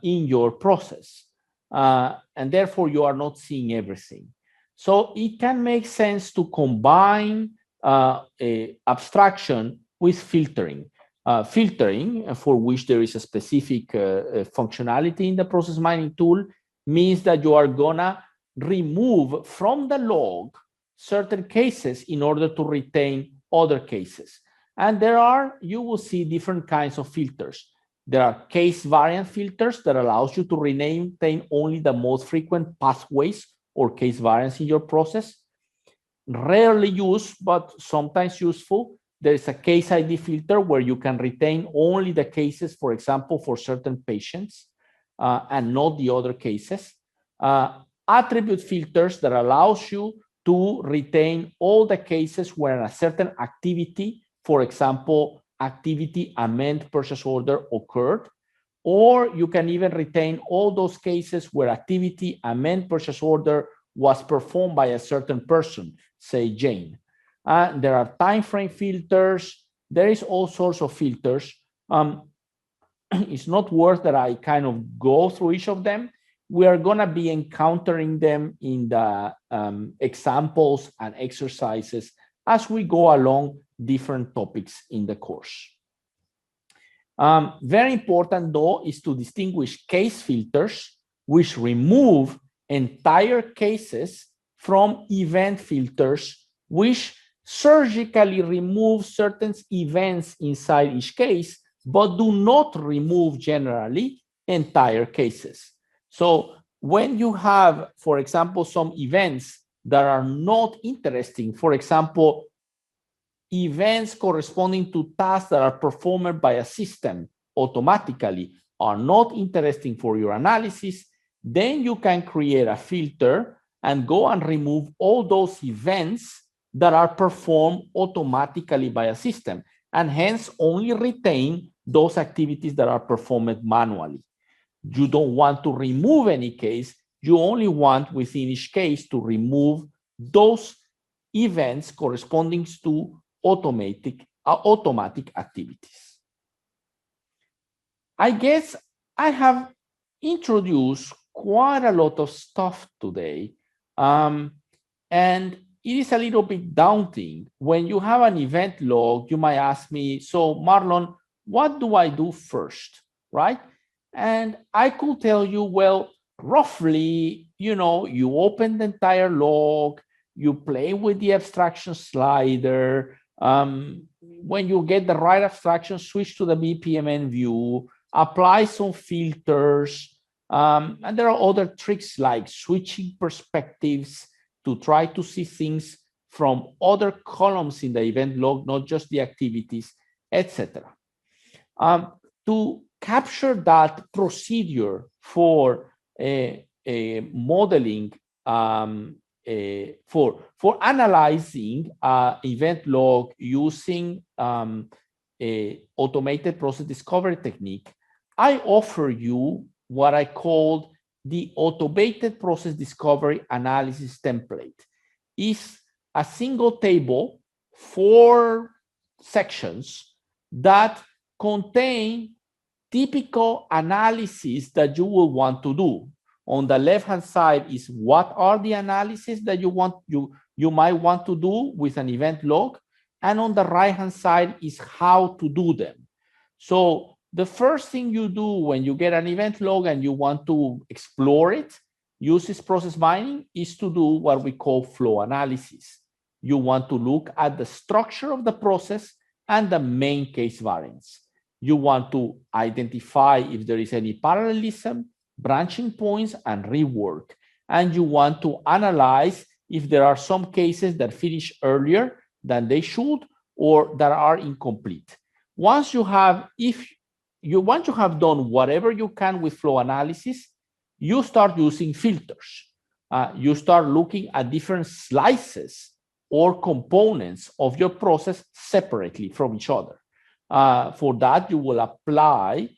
in your process. And therefore, you are not seeing everything. So it can make sense to combine abstraction with filtering. Filtering, for which there is a specific functionality in the process mining tool, means that you are gonna remove from the log certain cases in order to retain other cases. And there are, you will see different kinds of filters. There are case variant filters that allows you to retain only the most frequent pathways or case variants in your process. Rarely used, but sometimes useful. There is a case ID filter where you can retain only the cases, for example, for certain patients, and not the other cases. Attribute filters that allows you to retain all the cases where a certain activity, for example, activity amend purchase order occurred, or you can even retain all those cases where activity amend purchase order was performed by a certain person, say Jane. There are time frame filters. There is all sorts of filters. It's not worth that I kind of go through each of them. We are going to be encountering them in the examples and exercises as we go along different topics in the course. Very important, though, is to distinguish case filters, which remove entire cases, from event filters, which surgically remove certain events inside each case, but do not remove generally entire cases. So when you have, for example, some events that are not interesting, for example, events corresponding to tasks that are performed by a system automatically are not interesting for your analysis, then you can create a filter and go and remove all those events that are performed automatically by a system, and hence only retain those activities that are performed manually. You don't want to remove any case. You only want within each case to remove those events corresponding to automatic activities. I guess I have introduced quite a lot of stuff today, and it is a little bit daunting. When you have an event log, you might ask me, so Marlon, what do I do first, right? And I could tell you, well, roughly, you know, you open the entire log, you play with the abstraction slider. When you get the right abstraction, switch to the BPMN view, apply some filters. And there are other tricks like switching perspectives to try to see things from other columns in the event log, not just the activities, etc. To capture that procedure for modeling, for analyzing event log using a automated process discovery technique, I offer you what I call the automated process discovery analysis template. It's a single table, 4 sections that contain typical analysis that you will want to do. On the left-hand side is what are the analyses that you might want to do with an event log, and on the right-hand side is how to do them. So the first thing you do when you get an event log and you want to explore it, uses process mining, is to do what we call flow analysis. You want to look at the structure of the process and the main case variance. You want to identify if there is any parallelism, branching points, and rework. And you want to analyze if there are some cases that finish earlier than they should or that are incomplete. Once you have done whatever you can with flow analysis, you start using filters. You start looking at different slices or components of your process separately from each other. For that, you will apply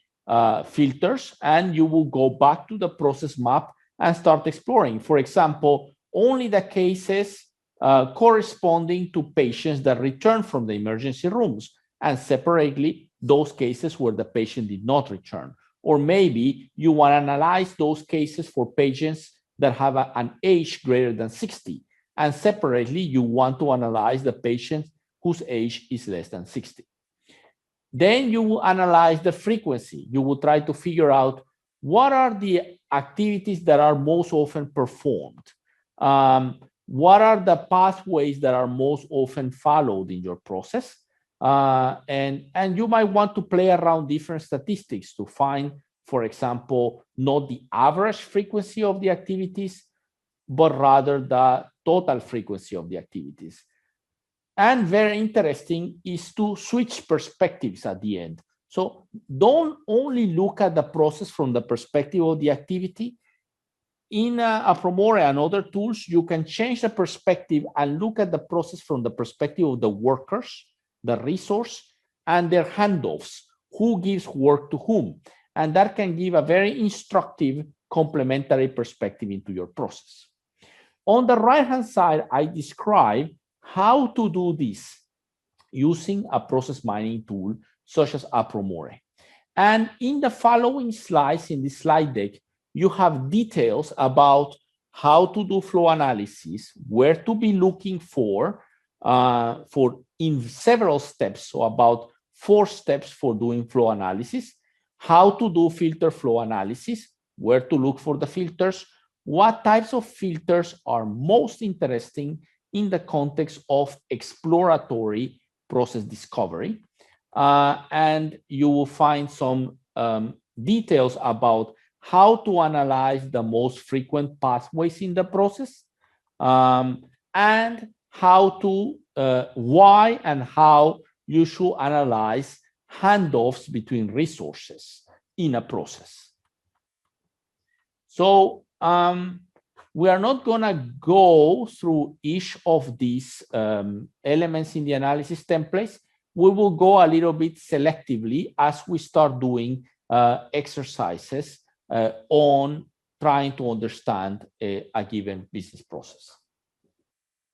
filters and you will go back to the process map and start exploring. For example, only the cases corresponding to patients that return from the emergency rooms, and separately those cases where the patient did not return. Or maybe you want to analyze those cases for patients that have an age greater than 60, and separately you want to analyze the patients whose age is less than 60. Then you will analyze the frequency. You will try to figure out what are the activities that are most often performed. What are the pathways that are most often followed in your process? And you might want to play around different statistics to find, for example, not the average frequency of the activities, but rather the total frequency of the activities. And very interesting is to switch perspectives at the end. So don't only look at the process from the perspective of the activity. In Apromore and other tools, you can change the perspective and look at the process from the perspective of the workers, the resource, and their handoffs, who gives work to whom. And that can give a very instructive complementary perspective into your process. On the right-hand side, I describe how to do this using a process mining tool such as Apromore. And in the following slides, in this slide deck, you have details about how to do flow analysis, where to be looking for in several steps, so about 4 steps for doing flow analysis, how to do filter flow analysis, where to look for the filters, what types of filters are most interesting in the context of exploratory process discovery. And you will find some details about how to analyze the most frequent pathways in the process, and how to, why and how you should analyze handoffs between resources in a process. So we are not going to go through each of these elements in the analysis templates. We will go a little bit selectively as we start doing exercises on trying to understand a given business process.